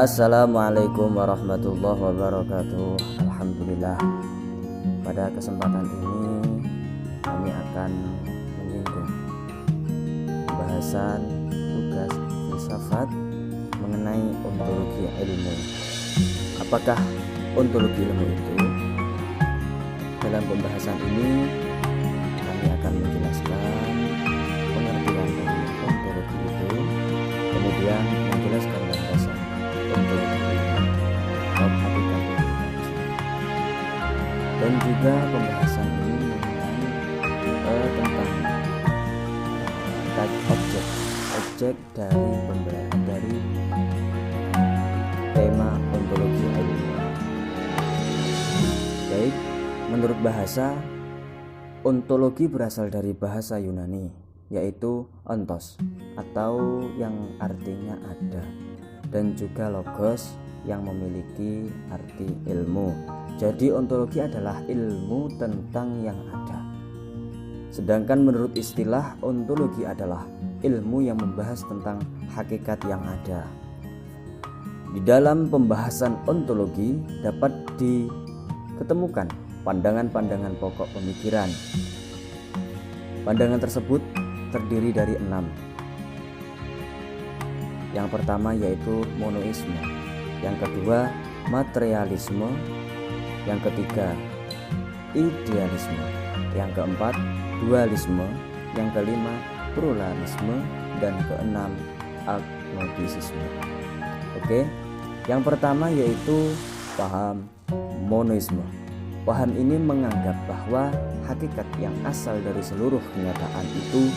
Assalamualaikum warahmatullahi wabarakatuh. Alhamdulillah, pada kesempatan ini kami akan menyinggung pembahasan tugas filsafat mengenai ontologi ilmu. Apakah ontologi ilmu itu? Dalam pembahasan ini kami akan menjelaskan pengertian dari ontologi itu, kemudian menjelaskan landasan ontologi ilmu atau hakikat ilmu, dan juga pembahasan ini mengenai tentang objek dari tema ontologi ilmu. Baik, menurut bahasa, ontologi berasal dari bahasa Yunani, yaitu ontos atau yang artinya ada, dan juga logos yang memiliki arti ilmu. Jadi ontologi adalah ilmu tentang yang ada. Sedangkan menurut istilah, ontologi adalah ilmu yang membahas tentang hakikat yang ada. Di dalam pembahasan ontologi dapat diketemukan pandangan-pandangan pokok pemikiran. Pandangan tersebut terdiri dari 6. Yang pertama yaitu monoisme, yang kedua materialisme, yang ketiga idealisme, yang keempat dualisme, yang kelima pluralisme, dan keenam agnostisisme. Oke, yang pertama yaitu paham monoisme. Paham ini menganggap bahwa hakikat yang asal dari seluruh kenyataan itu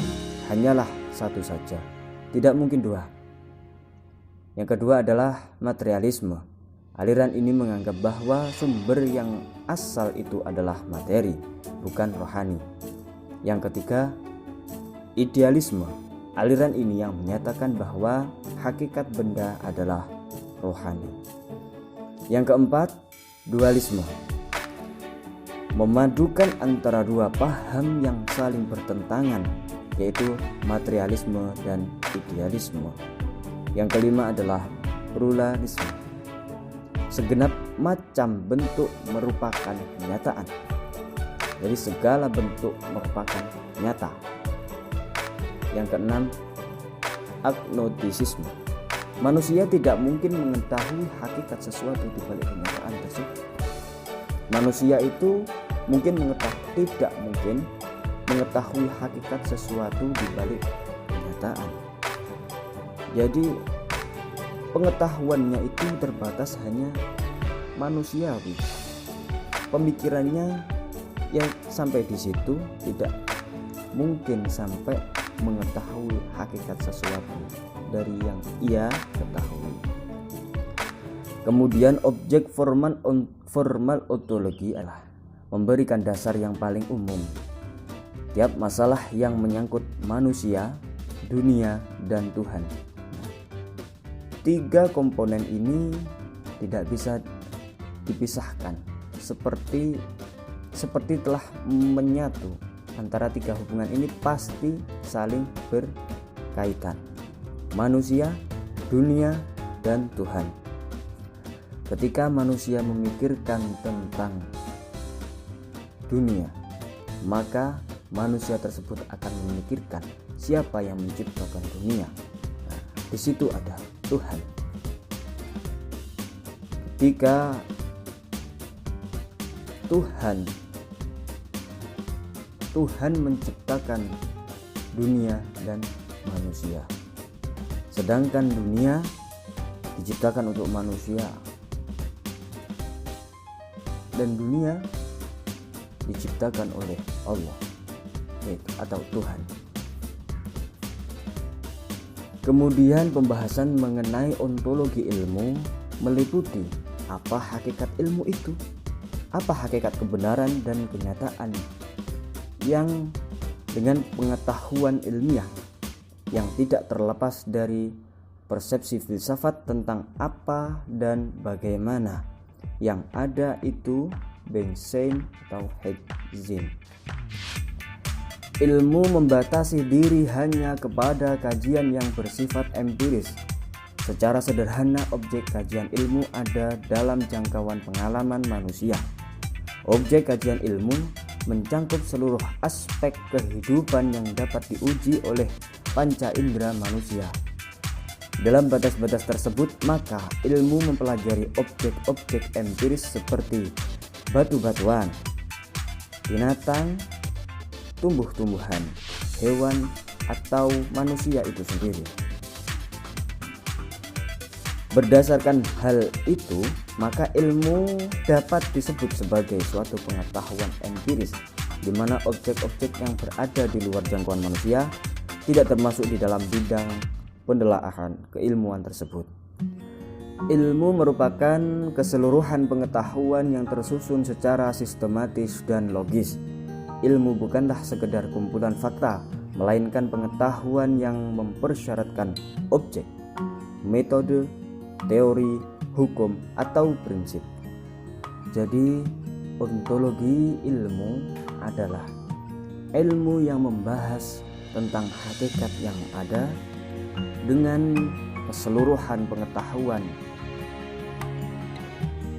hanyalah satu saja, tidak mungkin dua. Yang kedua adalah materialisme. Aliran ini menganggap bahwa sumber yang asal itu adalah materi, bukan rohani. Yang ketiga, idealisme. Aliran ini yang menyatakan bahwa hakikat benda adalah rohani. Yang keempat, dualisme. Memadukan antara dua paham yang saling bertentangan, yaitu materialisme dan idealisme. Yang kelima adalah pluralisme. Segenap macam bentuk merupakan kenyataan. Jadi segala bentuk merupakan nyata. Yang keenam, agnostisisme. Manusia tidak mungkin mengetahui hakikat sesuatu di balik kenyataan tersebut. Manusia itu tidak mungkin mengetahui hakikat sesuatu di balik kenyataan. Jadi pengetahuannya itu terbatas hanya manusiawi. Pemikirannya yang sampai di situ, tidak mungkin sampai mengetahui hakikat sesuatu dari yang ia ketahui. Kemudian objek formal ontologi adalah memberikan dasar yang paling umum. Tiap masalah yang menyangkut manusia, dunia, dan Tuhan. 3 komponen ini tidak bisa dipisahkan, seperti telah menyatu. Antara 3 hubungan ini pasti saling berkaitan: manusia, dunia, dan Tuhan. Ketika manusia memikirkan tentang dunia, maka manusia tersebut akan memikirkan siapa yang menciptakan dunia. Nah, di situ ada Tuhan. Ketika Tuhan menciptakan dunia dan manusia, sedangkan dunia diciptakan untuk manusia dan dunia diciptakan oleh Allah, yaitu atau Tuhan. Kemudian pembahasan mengenai ontologi ilmu meliputi apa hakikat ilmu itu, apa hakikat kebenaran dan kenyataan yang dengan pengetahuan ilmiah yang tidak terlepas dari persepsi filsafat tentang apa dan bagaimana yang ada itu Bensein atau Hegzin. Ilmu membatasi diri hanya kepada kajian yang bersifat empiris, Secara sederhana, objek kajian ilmu ada dalam jangkauan pengalaman manusia. Objek kajian ilmu mencangkup seluruh aspek kehidupan yang dapat diuji oleh panca indera manusia. Dalam batas-batas tersebut, maka ilmu mempelajari objek-objek empiris seperti batu-batuan, binatang, tumbuh-tumbuhan, hewan, atau manusia itu sendiri. Berdasarkan hal itu, maka ilmu dapat disebut sebagai suatu pengetahuan empiris, di mana objek-objek yang berada di luar jangkauan manusia tidak termasuk di dalam bidang pendelaahan keilmuan tersebut. Ilmu merupakan keseluruhan pengetahuan yang tersusun secara sistematis dan logis. Ilmu bukanlah sekedar kumpulan fakta, melainkan pengetahuan yang mempersyaratkan objek, metode, teori, hukum, atau prinsip. Jadi, ontologi ilmu adalah ilmu yang membahas tentang hakikat yang ada dengan keseluruhan pengetahuan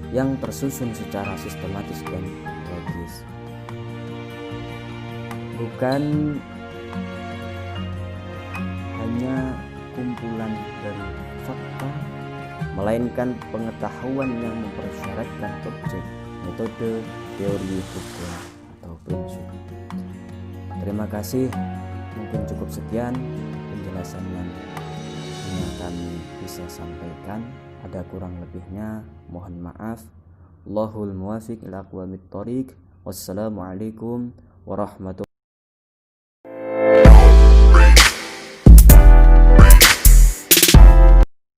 yang tersusun secara sistematis dan logis. Bukan hanya kumpulan dari fakta, melainkan pengetahuan yang mempersyaratkan objek, metode, teori, hukum, atau prinsip. Terima kasih, mungkin cukup sekian penjelasan yang kami bisa sampaikan. Ada kurang lebihnya mohon maaf. Allahul muwafiq ila aqwamit thoriq. Wassalamualaikum warahmatullahi